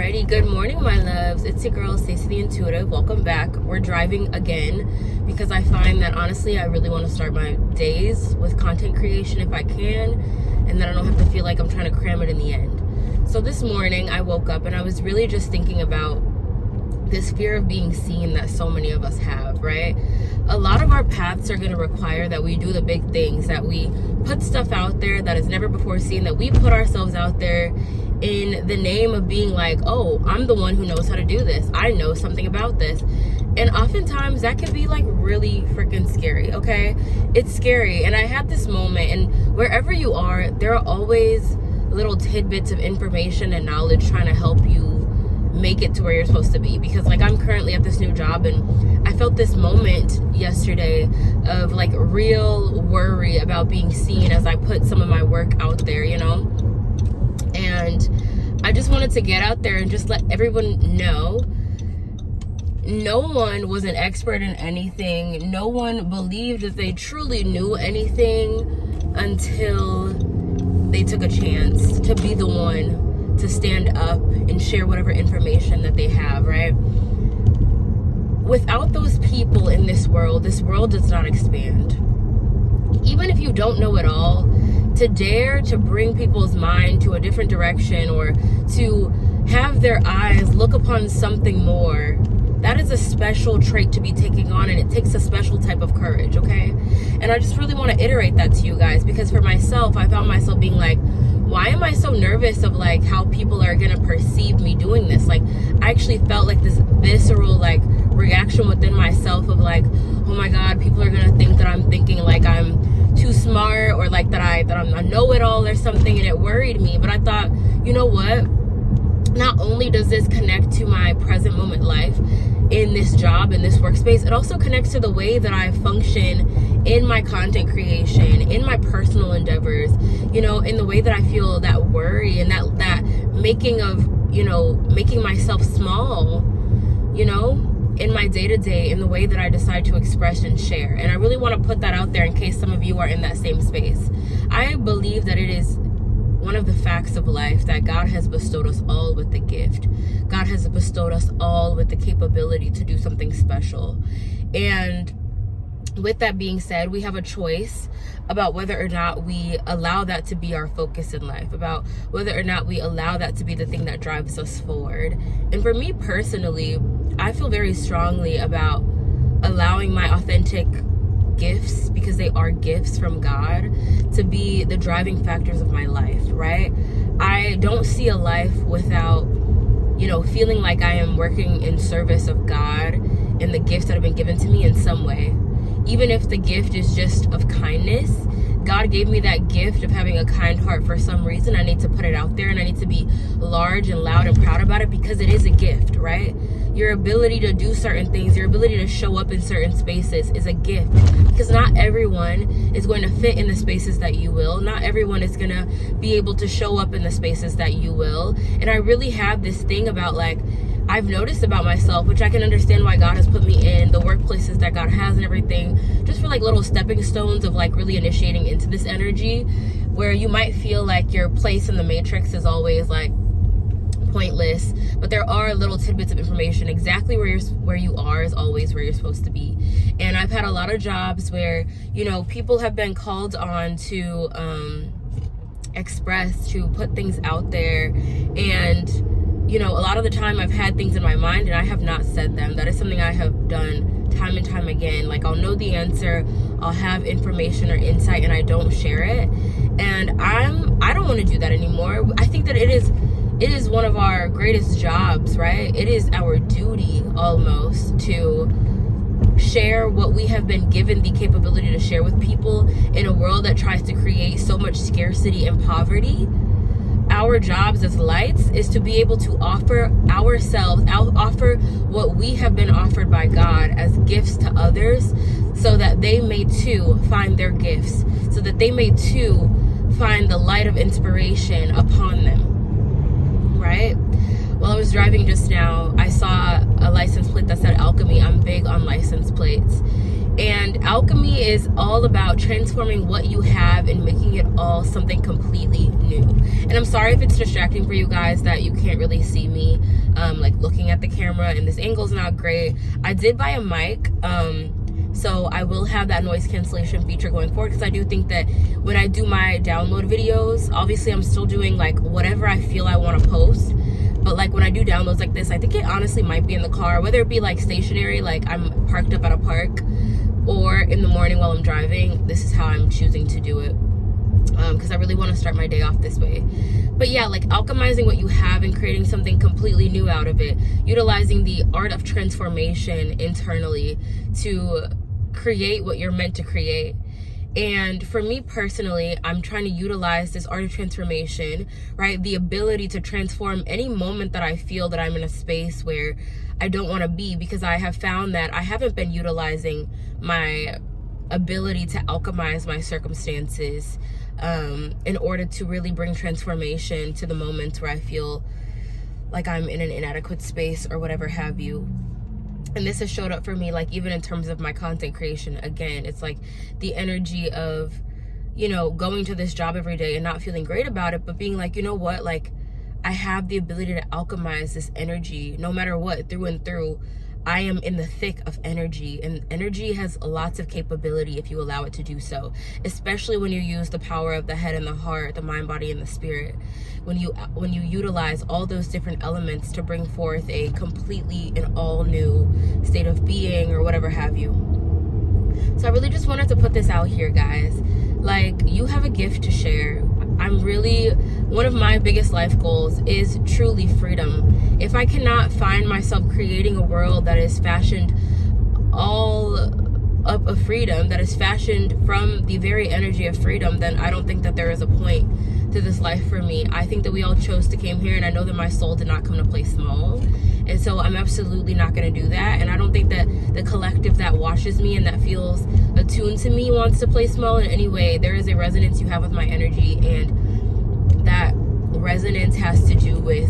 Alrighty, good morning, my loves. It's your girl, Stacey the Intuitive. Welcome back. We're driving again because I find that honestly, I really want to start my days with content creation if I can, and then I don't have to feel like I'm trying to cram it in the end. So this morning, I woke up and I was really just thinking about this fear of being seen that so many of us have, right? A lot of our paths are going to require that we do the big things, that we put stuff out there that is never before seen, that we put ourselves out there in the name of being like, oh, I'm the one who knows how to do this. I know something about this. And oftentimes that can be like really freaking scary, okay? It's scary. And I had this moment, and wherever you are, there are always little tidbits of information and knowledge trying to help you make it to where you're supposed to be. Because like I'm currently at this new job, and I felt this moment yesterday of like real worry about being seen as I put some of my work out there, you know? And I just wanted to get out there and just let everyone know no one was an expert in anything. No one believed that they truly knew anything until they took a chance to be the one to stand up and share whatever information that they have, right? Without those people in this world does not expand. Even if you don't know it all, to dare to bring people's mind to a different direction or to have their eyes look upon something more, that is a special trait to be taking on, and it takes a special type of courage, okay? And I just really want to iterate that to you guys, because for myself, I found myself being like, why am I so nervous of like how people are gonna perceive me doing this? Like I actually felt like this visceral like reaction within myself of like, oh my God, people are gonna think that I'm thinking like I'm too smart, or like that I'm a know-it-all or something, and it worried me. But I thought, you know what? Not only does this connect to my present moment life in this job, in this workspace, it also connects to the way that I function in my content creation, in my personal endeavors, you know, in the way that I feel that worry and that making of, you know, making myself small, you know, in my day-to-day, in the way that I decide to express and share. And I really want to put that out there in case some of you are in that same space. I believe that it is one of the facts of life that God has bestowed us all with the gift. God has bestowed us all with the capability to do something special. And with that being said, we have a choice about whether or not we allow that to be our focus in life, about whether or not we allow that to be the thing that drives us forward. And for me personally, I feel very strongly about allowing my authentic gifts, because they are gifts from God, to be the driving factors of my life, right? I don't see a life without, you know, feeling like I am working in service of God and the gifts that have been given to me in some way. Even if the gift is just of kindness, God gave me that gift of having a kind heart for some reason. I need to put it out there, and I need to be large and loud and proud about it, because it is a gift, right? Your ability to do certain things, your ability to show up in certain spaces is a gift, because not everyone is going to fit in the spaces that you will. Not everyone is going to be able to show up in the spaces that you will. And I really have this thing about like, I've noticed about myself, which I can understand why God has put me in the workplaces that God has and everything, just for like little stepping stones of like really initiating into this energy, where you might feel like your place in the matrix is always like pointless, but there are little tidbits of information. Exactly where you are is always where you're supposed to be. And I've had a lot of jobs where, you know, people have been called on to express, to put things out there, and you know, a lot of the time I've had things in my mind and I have not said them. That is something I have done time and time again. Like I'll know the answer, I'll have information or insight, and I don't share it. And I don't want to do that anymore. I think that it is one of our greatest jobs, right? It is our duty almost to share what we have been given the capability to share with people in a world that tries to create so much scarcity and poverty. Our jobs as lights is to be able to offer ourselves, offer what we have been offered by God as gifts to others, so that they may too find their gifts, so that they may too find the light of inspiration upon them, right? While I was driving just now, I saw a license plate that said Alchemy. I'm big on license plates. And alchemy is all about transforming what you have and making it all something completely new. And I'm sorry if it's distracting for you guys that you can't really see me like looking at the camera, and this angle's not great. I did buy a mic, so I will have that noise cancellation feature going forward, because I do think that when I do my download videos, obviously I'm still doing like whatever I feel I want to post. But like when I do downloads like this, I think it honestly might be in the car, whether it be like stationary, like I'm parked up at a park, or in the morning while I'm driving. This is how I'm choosing to do it, because I really want to start my day off this way. But yeah, like alchemizing what you have and creating something completely new out of it, utilizing the art of transformation internally to create what you're meant to create. And for me personally, I'm trying to utilize this art of transformation, right? The ability to transform any moment that I feel that I'm in a space where I don't want to be, because I have found that I haven't been utilizing my ability to alchemize my circumstances in order to really bring transformation to the moments where I feel like I'm in an inadequate space or whatever have you. And this has showed up for me, like even in terms of my content creation. Again, it's like the energy of, you know, going to this job every day and not feeling great about it, but being like, you know what, like I have the ability to alchemize this energy no matter what, through and through. I am in the thick of energy, and energy has lots of capability if you allow it to do so, especially when you use the power of the head and the heart, the mind, body, and the spirit. When you utilize all those different elements to bring forth a completely and all new state of being or whatever have you. So I really just wanted to put this out here, guys. Like, you have a gift to share. One of my biggest life goals is truly freedom. If I cannot find myself creating a world that is fashioned all up of freedom, that is fashioned from the very energy of freedom, then I don't think that there is a point to this life for me. I think that we all chose to come here, and I know that my soul did not come to play small. And so I'm absolutely not going to do that. And I don't think that the collective that watches me and that feels attuned to me wants to play small in any way. There is a resonance you have with my energy, and that resonance has to do with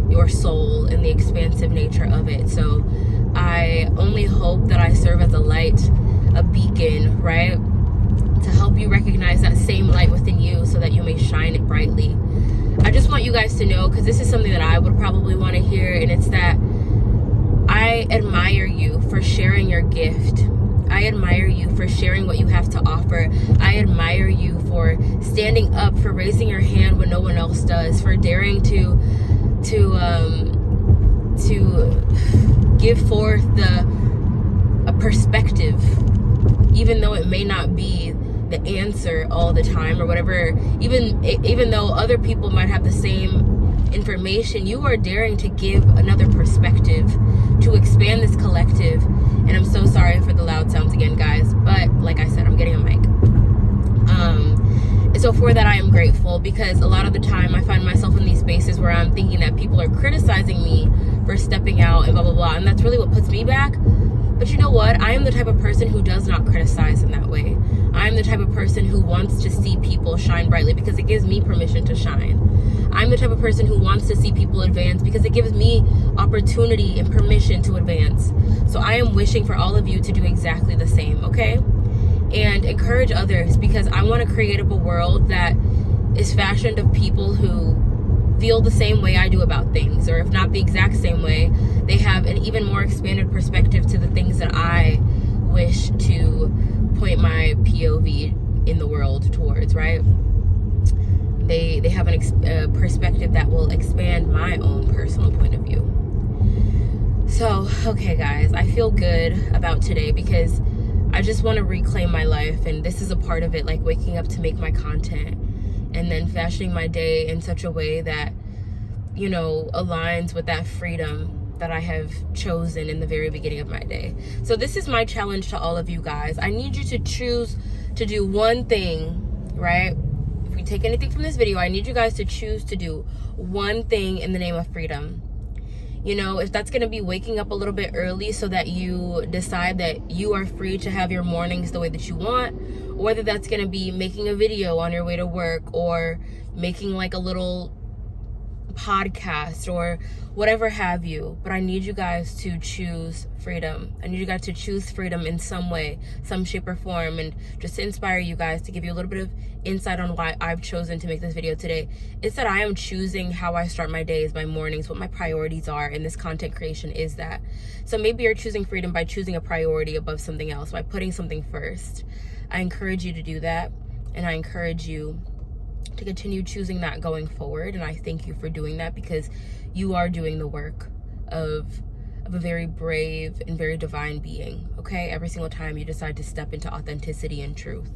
your soul and the expansive nature of it. So I only hope that I serve as a light, a beacon, right, to help you recognize that same light within you so that you may shine it brightly. I just want you guys to know, because this is something that I would probably want to hear, and it's that I admire you for sharing your gift. I admire you for sharing what you have to offer. I admire you for standing up, for raising your hand when no one else does, for daring to give forth a perspective, even though it may not be the answer all the time or whatever. Even though other people might have the same information, you are daring to give another perspective, to expand this collective. And I'm so sorry for the loud sounds again, guys, but like I said, I'm getting a mic. And so for that, I am grateful, because a lot of the time I find myself in these spaces where I'm thinking that people are criticizing me for stepping out and blah blah blah, and that's really what puts me back. But you know what? I am the type of person who does not criticize in that way. I am the type of person who wants to see people shine brightly, because it gives me permission to shine. I'm the type of person who wants to see people advance, because it gives me opportunity and permission to advance. So I am wishing for all of you to do exactly the same, okay? And encourage others, because I want to create up a world that is fashioned of people who feel the same way I do about things, or if not the exact same way, they have an even more expanded perspective to the things that I wish to point my POV in the world towards, right? They have a perspective that will expand my own personal point of view. So, okay guys, I feel good about today, because I just want to reclaim my life, and this is a part of it, like waking up to make my content and then fashioning my day in such a way that, you know, aligns with that freedom that I have chosen in the very beginning of my day. So this is my challenge to all of you guys. I need you to choose to do one thing, right? If we take anything from this video, I need you guys to choose to do one thing in the name of freedom. You know, if that's going to be waking up a little bit early so that you decide that you are free to have your mornings the way that you want, or whether that's going to be making a video on your way to work, or making like a little podcast or whatever have you, but I need you guys to choose freedom. I need you guys to choose freedom in some way, some shape or form, and just to inspire you guys, to give you a little bit of insight on why I've chosen to make this video today. It's that I am choosing how I start my days, my mornings, what my priorities are in this content creation is that. So maybe you're choosing freedom by choosing a priority above something else, by putting something first. I encourage you to do that, and I encourage you to continue choosing that going forward. And I thank you for doing that, because you are doing the work of a very brave and very divine being, okay? Every single time you decide to step into authenticity and truth.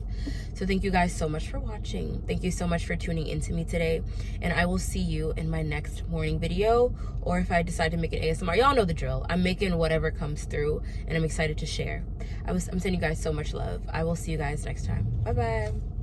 So thank you guys so much for watching. Thank you so much for tuning into me today, and I will see you in my next morning video, or if I decide to make an ASMR. Y'all know the drill. I'm making whatever comes through, and I'm excited to share. I'm sending you guys so much love. I will see you guys next time. Bye bye.